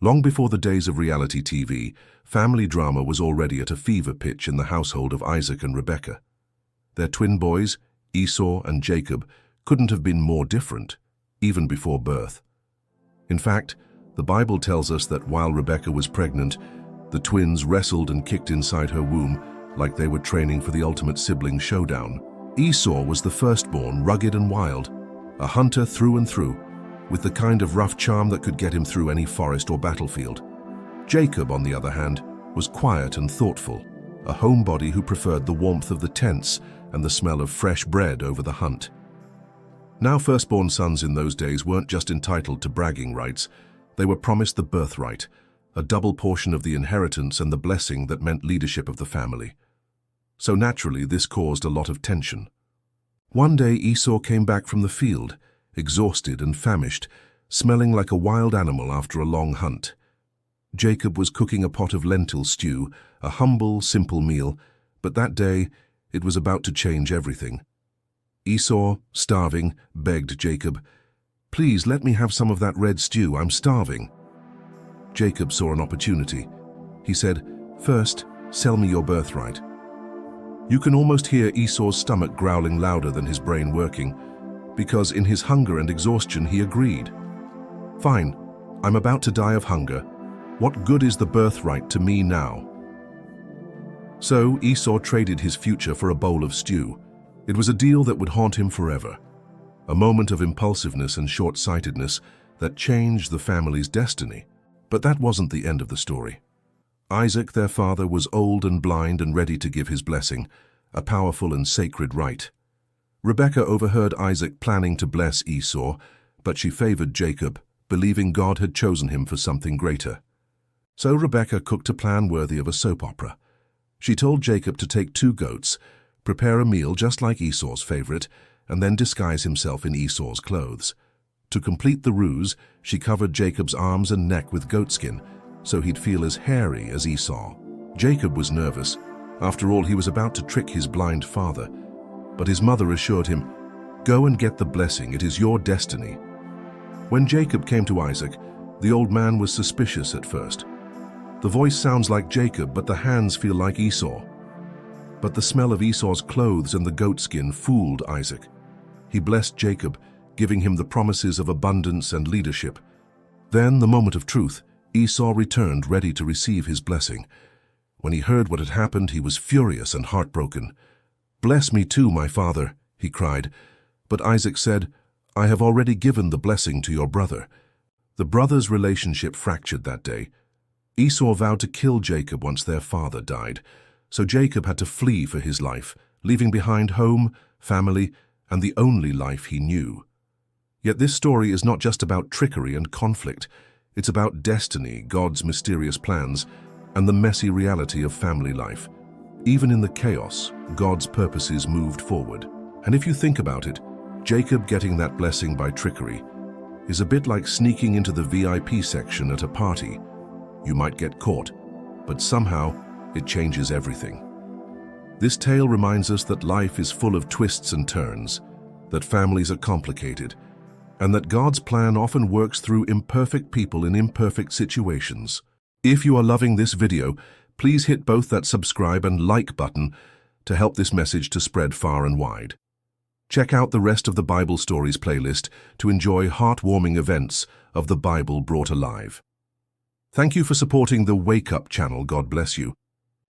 Long before the days of reality TV, family drama was already at a fever pitch in the household of Isaac and Rebekah. Their twin boys, Esau and Jacob, couldn't have been more different, even before birth. In fact, the Bible tells us that while Rebekah was pregnant, the twins wrestled and kicked inside her womb like they were training for the ultimate sibling showdown. Esau was the firstborn, rugged and wild, a hunter through and through, with the kind of rough charm that could get him through any forest or battlefield. Jacob, on the other hand, was quiet and thoughtful, a homebody who preferred the warmth of the tents and the smell of fresh bread over the hunt. Now, firstborn sons in those days weren't just entitled to bragging rights, they were promised the birthright, a double portion of the inheritance and the blessing that meant leadership of the family. So naturally, this caused a lot of tension. One day, Esau came back from the field, exhausted and famished, smelling like a wild animal after a long hunt. Jacob was cooking a pot of lentil stew, a humble, simple meal, but that day it was about to change everything. Esau, starving, begged Jacob, "Please let me have some of that red stew, I'm starving." Jacob saw an opportunity. He said, "First, sell me your birthright." You can almost hear Esau's stomach growling louder than his brain working, because in his hunger and exhaustion he agreed. "Fine, I'm about to die of hunger. What good is the birthright to me now?" So Esau traded his future for a bowl of stew. It was a deal that would haunt him forever, a moment of impulsiveness and short-sightedness that changed the family's destiny. But that wasn't the end of the story. Isaac, their father, was old and blind and ready to give his blessing, a powerful and sacred rite. Rebekah overheard Isaac planning to bless Esau, but she favored Jacob, believing God had chosen him for something greater. So Rebekah cooked a plan worthy of a soap opera. She told Jacob to take 2 goats, prepare a meal just like Esau's favorite, and then disguise himself in Esau's clothes. To complete the ruse, she covered Jacob's arms and neck with goatskin, so he'd feel as hairy as Esau. Jacob was nervous. After all, he was about to trick his blind father. But his mother assured him, "Go and get the blessing, it is your destiny." When Jacob came to Isaac, the old man was suspicious at first. The voice sounds like Jacob, but the hands feel like Esau. But the smell of Esau's clothes and the goatskin fooled Isaac. He blessed Jacob, giving him the promises of abundance and leadership. Then, the moment of truth, Esau returned ready to receive his blessing. When he heard what had happened, he was furious and heartbroken. "Bless me too, my father," he cried. But Isaac said, "I have already given the blessing to your brother." The brothers' relationship fractured that day. Esau vowed to kill Jacob once their father died, so Jacob had to flee for his life, leaving behind home, family, and the only life he knew. Yet this story is not just about trickery and conflict. It's about destiny, God's mysterious plans, and the messy reality of family life. Even in the chaos, God's purposes moved forward. And if you think about it, Jacob getting that blessing by trickery is a bit like sneaking into the VIP section at a party. You might get caught, but somehow it changes everything. This tale reminds us that life is full of twists and turns, that families are complicated, and that God's plan often works through imperfect people in imperfect situations. If you are loving this video, please hit both that subscribe and like button to help this message to spread far and wide. Check out the rest of the Bible Stories playlist to enjoy heartwarming events of the Bible brought alive. Thank you for supporting the Wake Up channel. God bless you.